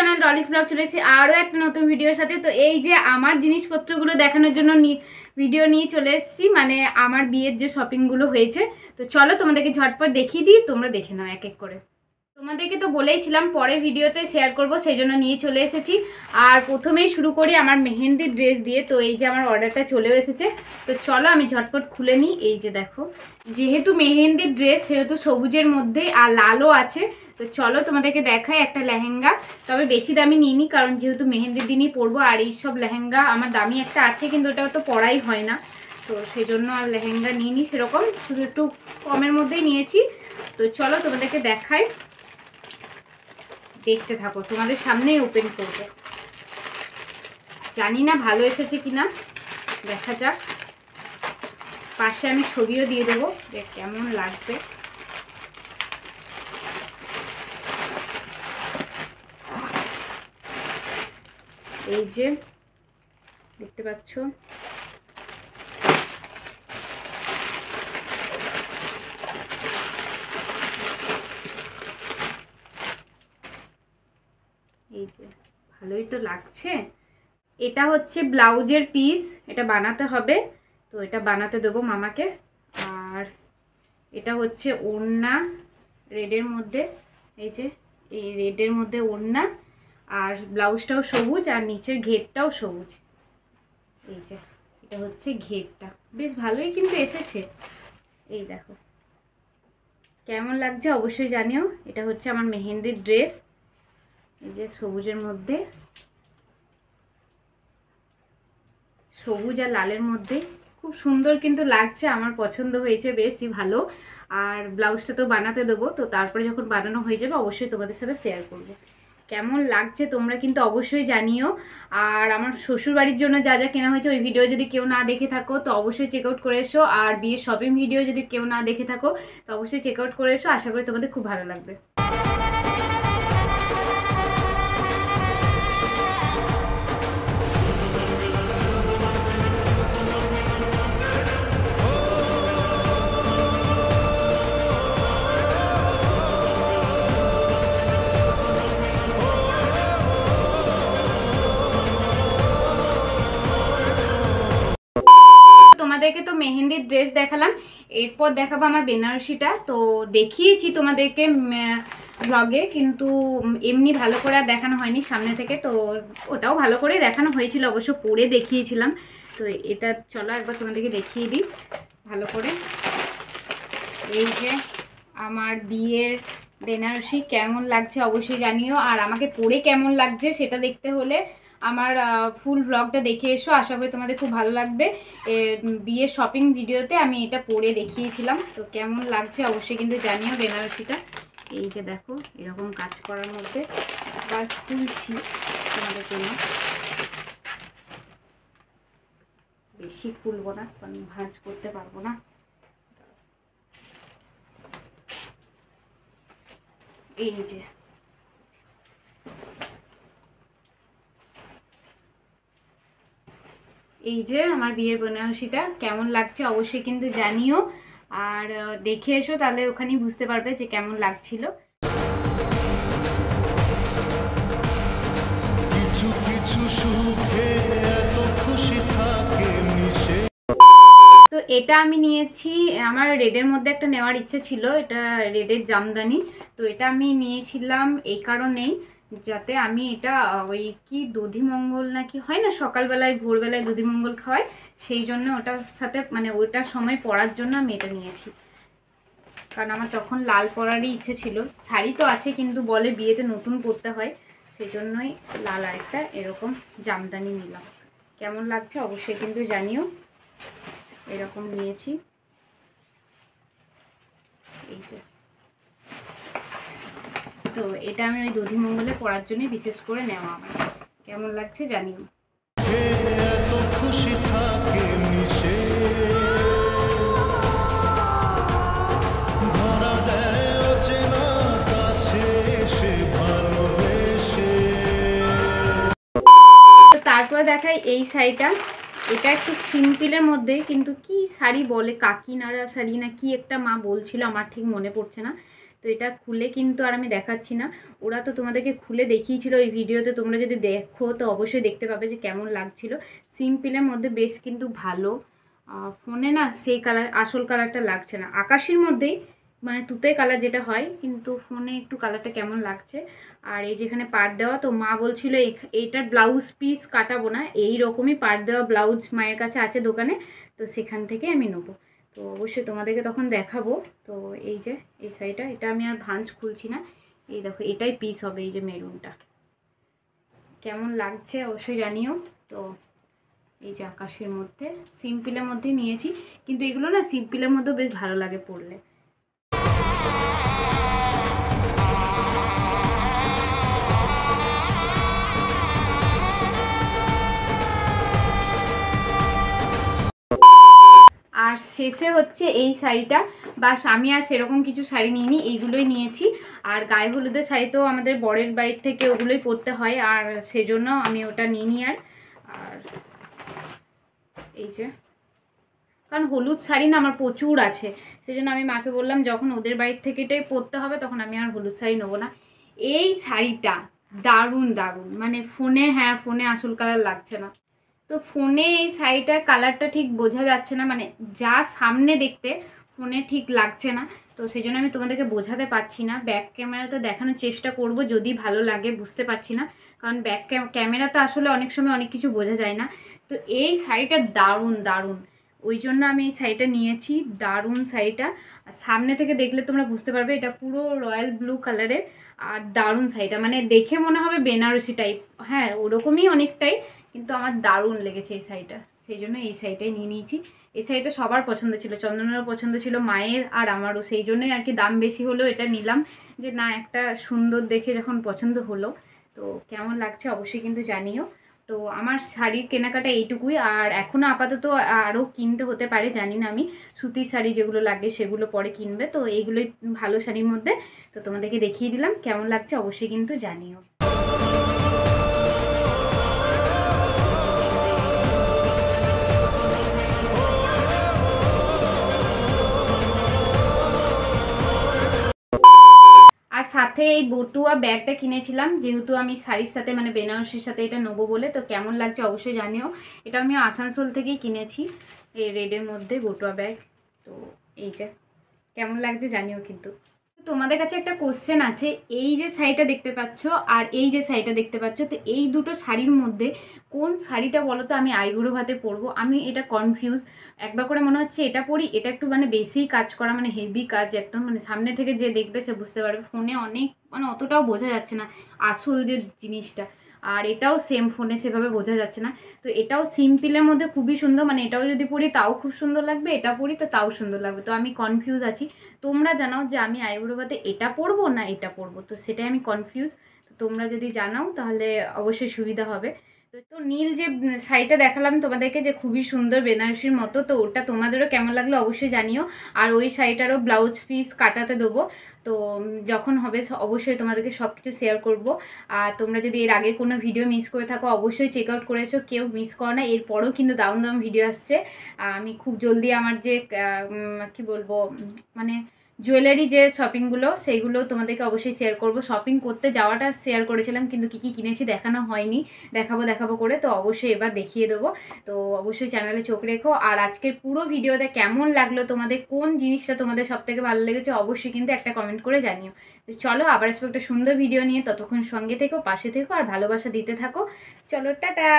Channel Dolly's blog চলে এসেছি আরও একটা নতুন ভিডিওর সাথে। তো এই যে আমার জিনিসপত্রগুলো দেখানোর জন্য ভিডিও নিয়ে চলে এসেছি, মানে আমার বিয়ের যে শপিংগুলো হয়েছে। তো চলো তোমাদেরকে ঝটপট দেখিয়ে দিই, তোমরা দেখে নাও এক এক করে। তোমাদেরকে তো বলেইছিলাম পরে ভিডিওতে শেয়ার করব, সেই জন্য নিয়ে চলে এসেছি। আর প্রথমেই শুরু করি আমার মেহেন্দির ড্রেস দিয়ে। তো এই যে আমার অর্ডারটা চলেও এসেছে, তো চলো আমি ঝটপট খুলে নিই। এই যে দেখো, যেহেতু মেহেন্দির ড্রেস সেহেতু সবুজের মধ্যে আর লালও আছে। তো চলো তোমাদেরকে দেখাই একটা লেহেঙ্গা, তবে বেশি দামি নিইনি কারণ যেহেতু মেহেন্দির দিনই পরবো। আর এইসব লেহেঙ্গা আমার দামি একটা আছে কিন্তু ওটা তো পরাই হয় না, তো সেই জন্য আর লেহেঙ্গা নিইনি সেরকম, শুধু একটু কমের মধ্যেই নিয়েছি। তো চলো তোমাদেরকে দেখাই, দেখতে থাকো, তোমাদের সামনেই ওপেন করবো। জানি না ভালো এসেছে কিনা, দেখা যাক। পাশে আমি ছবিও দিয়ে দেবো যে কেমন লাগবে। এই যে দেখতে পাচ্ছ, এই যে ভালোই তো লাগছে। এটা হচ্ছে ব্লাউজের পিস, এটা বানাতে হবে, তো এটা বানাতে দেবো মামাকে। আর এটা হচ্ছে ওড়না রেডের মধ্যে, এই যে এই রেডের মধ্যে ওড়না, আর ব্লাউজটাও সবুজ আর নিচের ঘেরটাও সবুজ। এই যে এটা হচ্ছে ঘেরটা, বেশ ভালোই কিন্তু এসেছে। এই দেখো কেমন লাগছে অবশ্যই জানিও। এটা হচ্ছে আমার মেহেন্দির ড্রেস, এই যে সবুজের মধ্যে, সবুজ আর লালের মধ্যে খুব সুন্দর কিন্তু লাগছে, আমার পছন্দ হয়েছে, বেশই ভালো। আর ব্লাউজটা তো বানাতে দেবো, তো তারপরে যখন বানানো হয়ে যাবে অবশ্যই তোমাদের সাথে শেয়ার করব কেমন লাগছে, তোমরা কিন্তু অবশ্যই জানিও। আর আমার শ্বশুরবাড়ির জন্য যা যা কেনা হয়েছে ওই ভিডিও যদি কেউ না দেখে থাকো তো অবশ্যই চেক আউট করে এসো। আর বিয়ের শপিং ভিডিও যদি কেউ না দেখে থাকো তো অবশ্যই চেক আউট করে এসো, আশা করি তোমাদের খুব ভালো লাগবে। তোমাদেরকে তো মেহেন্দির ড্রেস দেখালাম, এরপর দেখাবো আমার বেনারসিটা। তো দেখিয়েছি তোমাদেরকে ব্লগে, কিন্তু এমনি ভালো করে আর দেখানো হয়নি সামনে থেকে, তো ওটাও ভালো করে দেখানো হয়েছিল, অবশ্য পরে দেখিয়েছিলাম। তো এটা চলো একবার তোমাদেরকে দেখিয়ে দিই ভালো করে। এই যে আমার বিয়ের বেনারসি কেমন লাগছে অবশ্যই জানিও। আর আমাকে পরে কেমন লাগছে সেটা দেখতে হলে আমার ফুল ব্লগটা দেখে এসো, আশা করি তোমাদের খুব ভালো লাগবে। বিয়ের শপিং ভিডিওতে আমি এটা পরে দেখিয়েছিলাম, তো কেমন লাগছে অবশ্যই কিন্তু জানিও বেনারসিটা। এই যে দেখো এরকম কাজ করার মধ্যে, আবার খুলছি তোমাদের জন্য, বেশি খুলবো না কারণ ভাঁজ করতে পারবো না। এই যে এই যে আমার বিয়ের বেনারসিটা কেমন লাগছে অবশ্যই কিন্তু জানিও। আর দেখে এসো, তাহলে ওখানেই বুঝতে পারবে যে কেমন লাগছিল। কিছু কিছু সুখে এত খুশি থাকে মিশে। তো এটা আমি নিয়েছি, আমার রেডের মধ্যে একটা নেওয়ার ইচ্ছে ছিল, এটা রেডের জামদানি। তো এটা আমি নিয়েছিলাম এই কারণেই, যাতে আমি এটা ওই কি দধিমঙ্গল নাকি হয় না, সকালবেলায় ভোরবেলায় দধিমঙ্গল খাওয়ায়, সেই জন্য ওটার সাথে মানে ওটার সময় পরার জন্য আমি এটা নিয়েছি। কারণ আমার তখন লাল পরারই ইচ্ছে ছিল, শাড়ি তো আছে কিন্তু বলে বিয়েতে নতুন পরতে হয়, সেই জন্যই লাল আরেকটা এরকম জামদানি নিলাম। কেমন লাগছে অবশ্যই কিন্তু জানিও। এরকম নিয়েছি, এই যে। তো এটা আমি ওই দধিমঙ্গলে পরার জন্য বিশেষ করে নেওয়া আমার। কেমন লাগছে জানিও। তারপরে দেখাই এই শাড়িটা, এটা একটু সিম্পলের মধ্যে, কিন্তু কি শাড়ি বলে, কাকিনাড়া শাড়ি না কি একটা মা বলছিল, আমার ঠিক মনে পড়ছে না। তো এটা খুলে কিন্তু আর আমি দেখাচ্ছি না, ওরা তো তোমাদেরকে খুলে দেখিয়েছিল ওই ভিডিওতে, তোমরা যদি দেখো তো অবশ্যই দেখতে পাবে যে কেমন লাগছিল। সিম্পলের মধ্যে বেশ কিন্তু ভালো, ফোনে না সেই কালার আসল কালারটা লাগছে না, আকাশের মধ্যেই মানে তুতে কালার যেটা হয়, কিন্তু ফোনে একটু কালারটা কেমন লাগছে। আর এই যেখানে পাড় দেওয়া, তো মা বলছিল এইটার ব্লাউজ পিস কাটাবো না, এই রকমই পাড় দেওয়া ব্লাউজ মায়ের কাছে আছে দোকানে, তো সেখান থেকে আমি নেবো। তো অবশ্যই তোমাদেরকে তখন দেখাবো। তো এই যে এই শাড়িটা, এটা আমি আর ভাঁজ খুলছি না, এই দেখো এটাই পিস হবে, এই যে মেরুনটা কেমন লাগছে অবশ্যই জানিও। তো এই যে আকাশের মধ্যে সিম্পলের মধ্যে নিয়েছি, কিন্তু এগুলো না সিম্পলের মধ্যেও বেশ ভালো লাগে পরলে। আর শেষে হচ্ছে এই শাড়িটা, বাস আমি আর সেরকম কিছু শাড়ি নিইনি, এইগুলোই নিয়েছি। আর গায়ে হলুদের শাড়ি তো আমাদের বরের বাড়ির থেকে ওগুলোই পরতে হয়, আর সেজন্য আমি ওটা নিইনি। আর এই যে, কারণ হলুদ শাড়ি না আমার প্রচুর আছে, সেজন্য আমি মাকে বললাম যখন ওদের বাড়ির থেকে এটাই পরতে হবে তখন আমি আর হলুদ শাড়ি নেবো না। এই শাড়িটা দারুণ দারুণ, মানে ফোনে, হ্যাঁ ফোনে আসল কালার লাগছে না, তো ফোনে এই শাড়িটার কালারটা ঠিক বোঝা যাচ্ছে না, মানে যা সামনে দেখতে ফোনে ঠিক লাগছে না, তো সেই জন্য আমি তোমাদেরকে বোঝাতে পারছি না। ব্যাক ক্যামেরাতে দেখানোর চেষ্টা করব, যদি ভালো লাগে, বুঝতে পারছি না, কারণ ব্যাক ক্যামেরাতে আসলে অনেক সময় অনেক কিছু বোঝা যায় না। তো এই শাড়িটা দারুণ দারুণ, ওই জন্য আমি এই শাড়িটা নিয়েছি, দারুণ শাড়িটা। সামনে থেকে দেখলে তোমরা বুঝতে পারবে, এটা পুরো রয়্যাল ব্লু কালারের, আর দারুণ শাড়িটা, মানে দেখে মনে হবে বেনারসি টাইপ, হ্যাঁ ওরকমই অনেকটাই, কিন্তু আমার দারুণ লেগেছে এই শাড়িটা, সেই জন্য এই শাড়িটাই নিয়ে নিয়েছি। এই শাড়িটা সবার পছন্দ ছিল, চন্দনেরও পছন্দ ছিল, মায়ের আর আমারও, সেই জন্যই আর কি দাম বেশি হলেও এটা নিলাম, যে না একটা সুন্দর দেখে যখন পছন্দ হলো। তো কেমন লাগছে অবশ্যই কিন্তু জানিও। তো আমার শাড়ির কেনাকাটা এইটুকুই, আর এখনও আপাতত আরও কিনতে হতে পারে জানি না আমি, সুতির শাড়ি যেগুলো লাগে সেগুলো পরে কিনবে, তো এইগুলোই ভালো শাড়ির মধ্যে। তো তোমাদেরকে দেখিয়ে দিলাম, কেমন লাগছে অবশ্যই কিন্তু জানিও। আর সাথে এই বটুয়া ব্যাগটা কিনেছিলাম, যেহেতু আমি শাড়ির সাথে মানে বেনারসির সাথে এটা নেবো বলে। তো কেমন লাগছে অবশ্যই জানিও, এটা আমি আসানসোল থেকেই কিনেছি, এই রেডের মধ্যে বটুয়া ব্যাগ। তো এই যে কেমন লাগছে জানিও কিন্তু। তোমাদের কাছে একটা কোশ্চেন আছে, এই যে শাড়িটা দেখতে পাচ্ছ আর এই যে শাড়িটা দেখতে পাচ্ছ, তো এই দুটো শাড়ির মধ্যে কোন শাড়িটা বলো তো আমি আইবুড়ো ভাতে পরবো? আমি এটা কনফিউজ, একবার করে মনে হচ্ছে এটা পরি, এটা একটু মানে বেশি কাজ করা, মানে হেভি কাজ একদম, মানে সামনে থেকে যে দেখবে সে বুঝতে পারবে, ফোনে অনেক মানে অতটাও বোঝা যাচ্ছে না আসল যে জিনিসটা, আর এটাও সেম ফোনে সেভাবে বোঝা যাচ্ছে না। তো এটাও সিম্পলের মধ্যে খুবই সুন্দর, মানে এটাও যদি পরি তাও খুব সুন্দর লাগবে, এটা পরি তো তাও সুন্দর লাগবে, তো আমি কনফিউজ আছি। তোমরা জানাও যে আমি আইবুড়ো ভাতে এটা পরবো না এটা পরবো, তো সেটাই আমি কনফিউজ। তো তোমরা যদি জানাও তাহলে অবশ্যই সুবিধা হবে। তো নীল যে শাড়িটা দেখালাম তোমাদেরকে, যে খুবই সুন্দর বেনারসির মতো, তো ওটা তোমাদেরও কেমন লাগলো অবশ্যই জানিও। আর ওই শাড়িটারও ব্লাউজ পিস কাটাতে দেবো, তো যখন হবে অবশ্যই তোমাদেরকে সব কিছু শেয়ার করবো। আর তোমরা যদি এর আগে কোনো ভিডিও মিস করে থাকো অবশ্যই চেক আউট করেছো, কেউ মিস করো না, এরপরও কিন্তু দারুণ দারুণ ভিডিও আসছে। আমি খুব জলদি আমার যে কি বলবো মানে জুয়েলারি যে শপিংগুলো সেইগুলো তোমাদেরকে অবশ্যই শেয়ার করব। শপিং করতে যাওয়াটা শেয়ার করেছিলাম, কিন্তু কী কী কিনেছি দেখানো হয়নি, দেখাবো করে, তো অবশ্যই এবার দেখিয়ে দেবো। তো অবশ্যই চ্যানেলে চোখ রেখো। আর আজকের পুরো ভিডিওতে কেমন লাগলো তোমাদের, কোন জিনিসটা তোমাদের সবথেকে ভালো লেগেছে অবশ্যই কিন্তু একটা কমেন্ট করে জানিও। তো চলো আবার আসবো একটা সুন্দর ভিডিও নিয়ে, ততক্ষণ সঙ্গে থেকো, পাশে থেকো, আর ভালোবাসা দিতে থাকো। চলো টাটা।